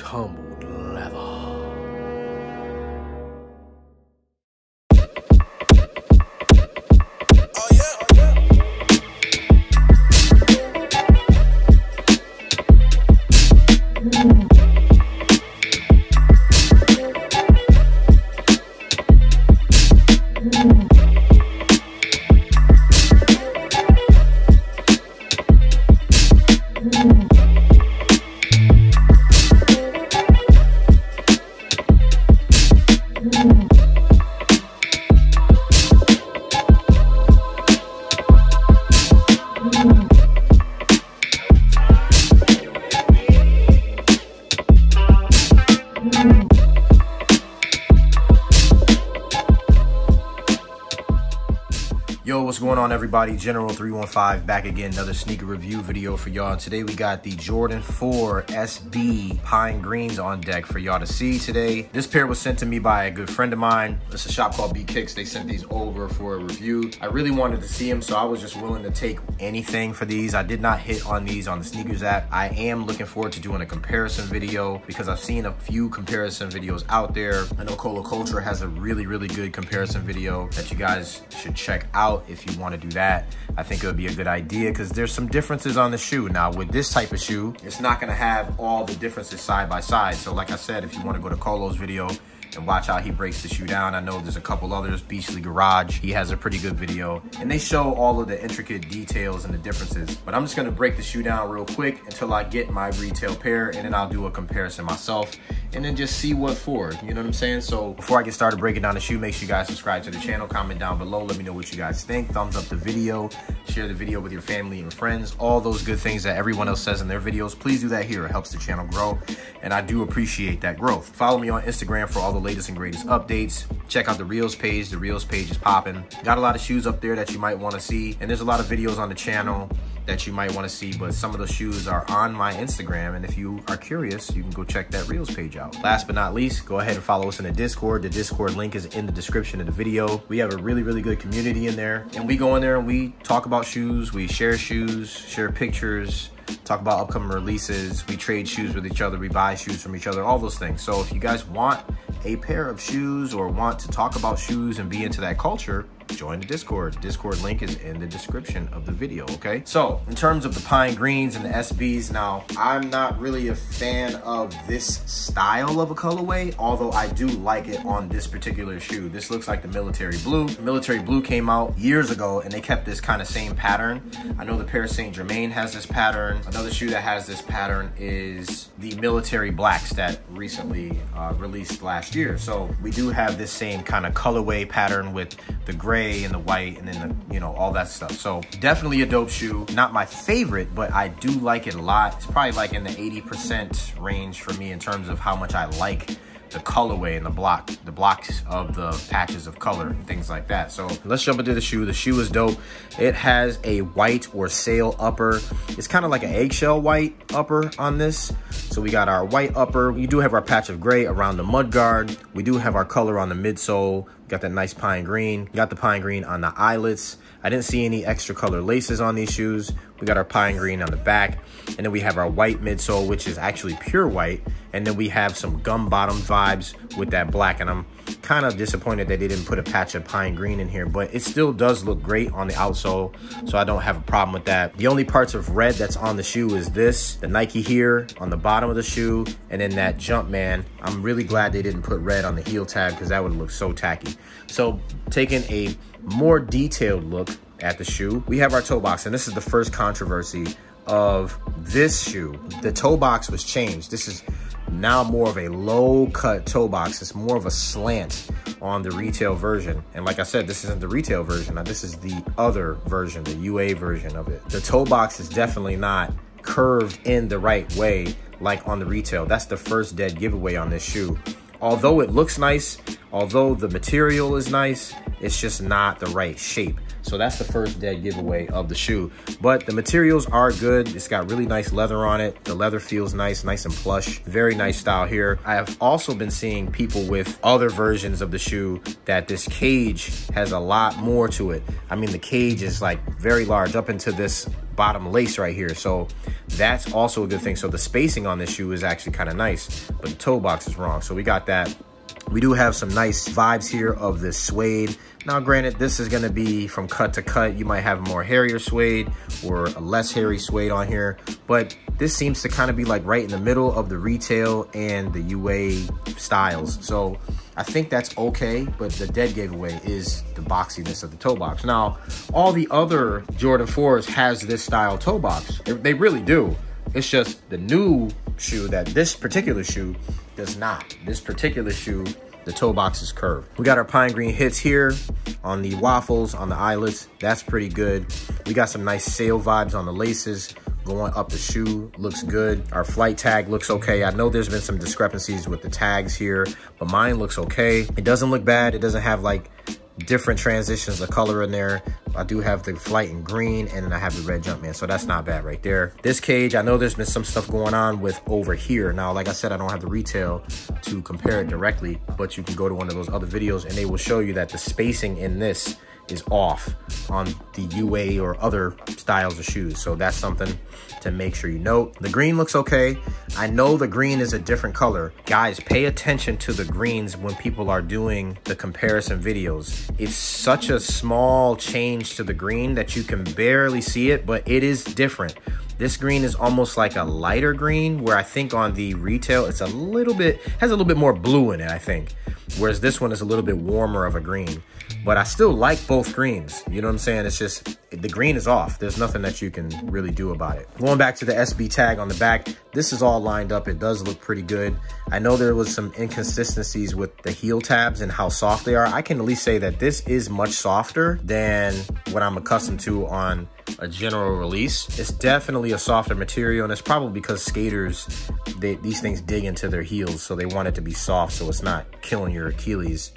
tumbled leather. Yo, what's going on, everybody? General 315 back again, another sneaker review video for y'all. Today we got the Jordan 4 SB Pine Greens on deck for y'all to see today. This pair was sent to me by a good friend of mine. It's a shop called B Kicks. They sent these over for a review. I really wanted to see them, so I was just willing to take anything for these. I did not hit on these on the sneakers app. I am looking forward to doing a comparison video because I've seen a few comparison videos out there. I know Colo Culture has a really good comparison video that you guys should check out. If you want to do that, I think it would be a good idea because there's some differences on the shoe. Now with this type of shoe, it's not going to have all the differences side by side. So like I said, if you want to go to Colo's video and watch how he breaks the shoe down, I know there's a couple others. Beastly Garage, he has a pretty good video and they show all of the intricate details and the differences. But I'm just going to break the shoe down real quick until I get my retail pair, and then I'll do a comparison myself and then just see what for, you know what I'm saying? So before I get started breaking down the shoe, make sure you guys subscribe to the channel, comment down below, let me know what you guys think, thumbs up the video, share the video with your family and friends, all those good things that everyone else says in their videos. Please do that here. It helps the channel grow, and I do appreciate that growth. Follow me on Instagram for all the latest and greatest updates. Check out the Reels page. The Reels page is popping. Got a lot of shoes up there that you might want to see, and there's a lot of videos on the channel that you might want to see, but some of those shoes are on my Instagram, and if you are curious, you can go check that Reels page out. Last but not least, go ahead and follow us in the Discord. The Discord link is in the description of the video. We have a really good community in there, and we go in there and we talk about shoes, we share shoes, share pictures, talk about upcoming releases, we trade shoes with each other, we buy shoes from each other, all those things. So if you guys want a pair of shoes or want to talk about shoes and be into that culture, join the Discord. Discord link is in the description of the video, okay? So in terms of the Pine Greens and the SBs, now I'm not really a fan of this style of a colorway, although I do like it on this particular shoe. This looks like the military blue. The military blue came out years ago and they kept this kind of same pattern. I know the Paris Saint Germain has this pattern. Another shoe that has this pattern is the military blacks that recently released last year. So we do have this same kind of colorway pattern with the gray and the white and then the, you know, all that stuff. So definitely a dope shoe. Not my favorite, but I do like it a lot. It's probably like in the 80% range for me in terms of how much I like the colorway and the blocks of the patches of color and things like that. So let's jump into the shoe. The shoe is dope. It has a white or sail upper. It's kind of like an eggshell white upper on this. So we got our white upper. We do have our patch of gray around the mud guard. We do have our color on the midsole. Got that nice pine green. Got the pine green on the eyelets. I didn't see any extra color laces on these shoes. We got our pine green on the back. And then we have our white midsole, which is actually pure white. And then we have some gum bottom vibes with that black. And I'm kind of disappointed that they didn't put a patch of pine green in here, but it still does look great on the outsole. So I don't have a problem with that. The only parts of red that's on the shoe is this, the Nike here on the bottom of the shoe, and then that Jumpman. I'm really glad they didn't put red on the heel tab because that would look so tacky. So taking a more detailed look at the shoe, we have our toe box, and this is the first controversy of this shoe. The toe box was changed. This is now more of a low cut toe box. It's more of a slant on the retail version. And like I said, this isn't the retail version. Now this is the other version, the UA version of it. The toe box is definitely not curved in the right way like on the retail. That's the first dead giveaway on this shoe. Although it looks nice, although the material is nice, It's just not the right shape. So that's the first dead giveaway of the shoe. But the materials are good. It's got really nice leather on it. The leather feels nice and plush. Very nice style here. I have also been seeing people with other versions of the shoe that this cage has a lot more to it. I mean, the cage is like very large up into this bottom lace right here. So that's also a good thing. So the spacing on this shoe is actually kind of nice, but the toe box is wrong. So we got that. We do have some nice vibes here of this suede. Now, granted, this is going to be from cut to cut. You might have a more hairier suede or a less hairy suede on here, but this seems to kind of be like right in the middle of the retail and the UA styles. So I think that's okay, but the dead giveaway is the boxiness of the toe box. Now, all the other Jordan 4s has this style toe box. They really do. It's just the new shoe, that this particular shoe does not. This particular shoe, the toe box is curved. We got our pine green hits here on the waffles, on the eyelets. That's pretty good. We got some nice sail vibes on the laces going up the shoe. Looks good. Our flight tag looks okay. I know there's been some discrepancies with the tags here, but mine looks okay. It doesn't look bad. It doesn't have like different transitions of color in there. I do have the flight in green, and then I have the red Jumpman, so that's not bad right there. This cage, I know there's been some stuff going on with over here. Now, like I said, I don't have the retail to compare it directly, but you can go to one of those other videos and they will show you that the spacing in this is off on the UA or other styles of shoes. So that's something to make sure you note. The green looks okay. I know the green is a different color. Guys, pay attention to the greens when people are doing the comparison videos. It's such a small change to the green that you can barely see it, but it is different. This green is almost like a lighter green, where I think on the retail it's has a little bit more blue in it, I think. Whereas this one is a little bit warmer of a green. But I still like both greens. You know what I'm saying? It's just, the green is off. There's nothing that you can really do about it. Going back to the SB tag on the back, this is all lined up. It does look pretty good. I know there was some inconsistencies with the heel tabs and how soft they are. I can at least say that this is much softer than what I'm accustomed to on a general release. It's definitely a softer material, and it's probably because skaters, these things dig into their heels, so they want it to be soft so it's not killing your Achilles,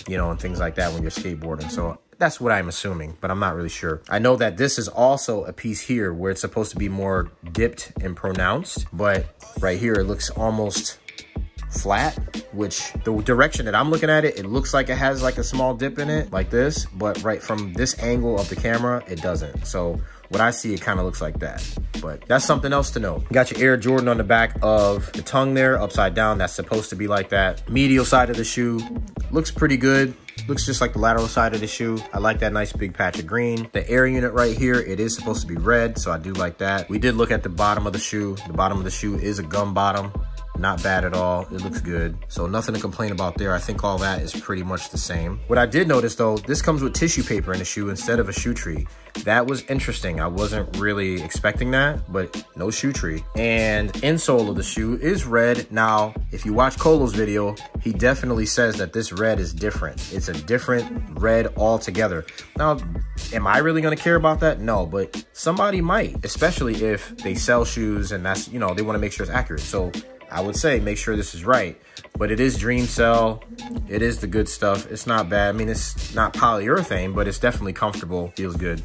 you know, and things like that when you're skateboarding. So that's what I'm assuming, but I'm not really sure. I know that this is also a piece here where it's supposed to be more dipped and pronounced, but right here it looks almost flat, which the direction that I'm looking at it, it looks like it has like a small dip in it like this, but right from this angle of the camera, it doesn't. So what I see, it kind of looks like that, but that's something else to know. You got your Air Jordan on the back of the tongue there, upside down. That's supposed to be like that. Medial side of the shoe looks pretty good. Looks just like the lateral side of the shoe. I like that nice big patch of green. The air unit right here, it is supposed to be red, so I do like that. We did look at the bottom of the shoe. The bottom of the shoe is a gum bottom. Not bad at all. It looks good. So nothing to complain about there. I think all that is pretty much the same. What I did notice though, this comes with tissue paper in the shoe instead of a shoe tree. That was interesting. I wasn't really expecting that, but no shoe tree. And insole of the shoe is red. Now, if you watch Colo's video, he definitely says that this red is different. It's a different red altogether. Now, am I really gonna care about that? No, but somebody might, especially if they sell shoes and that's, you know, they wanna make sure it's accurate. So I would say make sure this is right, but it is Dream Cell. It is the good stuff. It's not bad. I mean, it's not polyurethane, but it's definitely comfortable, feels good,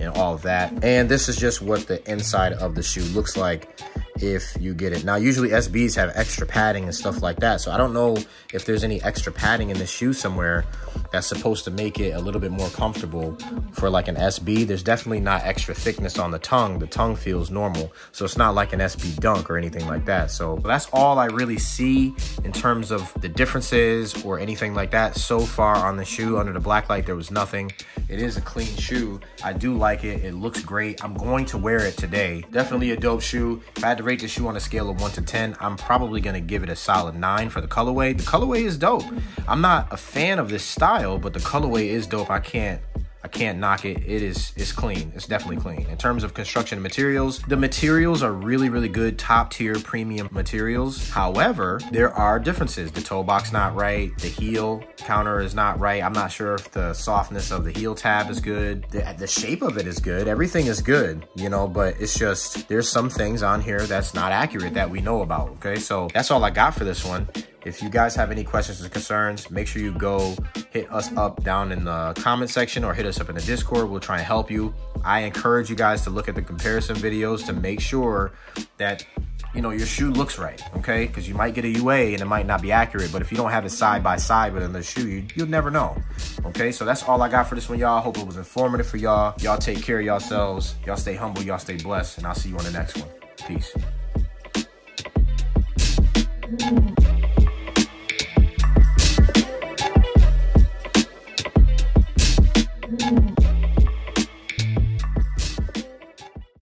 and all of that. And this is just what the inside of the shoe looks like if you get it. Now, usually SBs have extra padding and stuff like that, so I don't know if there's any extra padding in the shoe somewhere that's supposed to make it a little bit more comfortable for like an SB. There's definitely not extra thickness on the tongue. The tongue feels normal, so it's not like an SB Dunk or anything like that. So that's all I really see in terms of the differences or anything like that so far on the shoe. Under the black light, there was nothing. It is a clean shoe. I do like it. It looks great. I'm going to wear it today. Definitely a dope shoe. If I had to rate the shoe on a scale of 1 to 10, I'm probably going to give it a solid 9 for the colorway. The colorway is dope. I'm not a fan of this style, but the colorway is dope. I can't knock it. It's clean. It's definitely clean. In terms of construction and materials, the materials are really, really good, top tier premium materials. However, there are differences. The toe box not right. The heel counter is not right. I'm not sure if the softness of the heel tab is good. The shape of it is good. Everything is good, you know, but it's just, there's some things on here that's not accurate that we know about, okay? So that's all I got for this one. If you guys have any questions or concerns, make sure you go hit us up down in the comment section or hit us up in the Discord. We'll try and help you. I encourage you guys to look at the comparison videos to make sure that, you know, your shoe looks right, okay? Because you might get a UA and it might not be accurate, but if you don't have it side by side with another shoe, you'll never know, okay? So that's all I got for this one, y'all. I hope it was informative for y'all. Y'all take care of yourselves. Y'all stay humble. Y'all stay blessed. And I'll see you on the next one. Peace.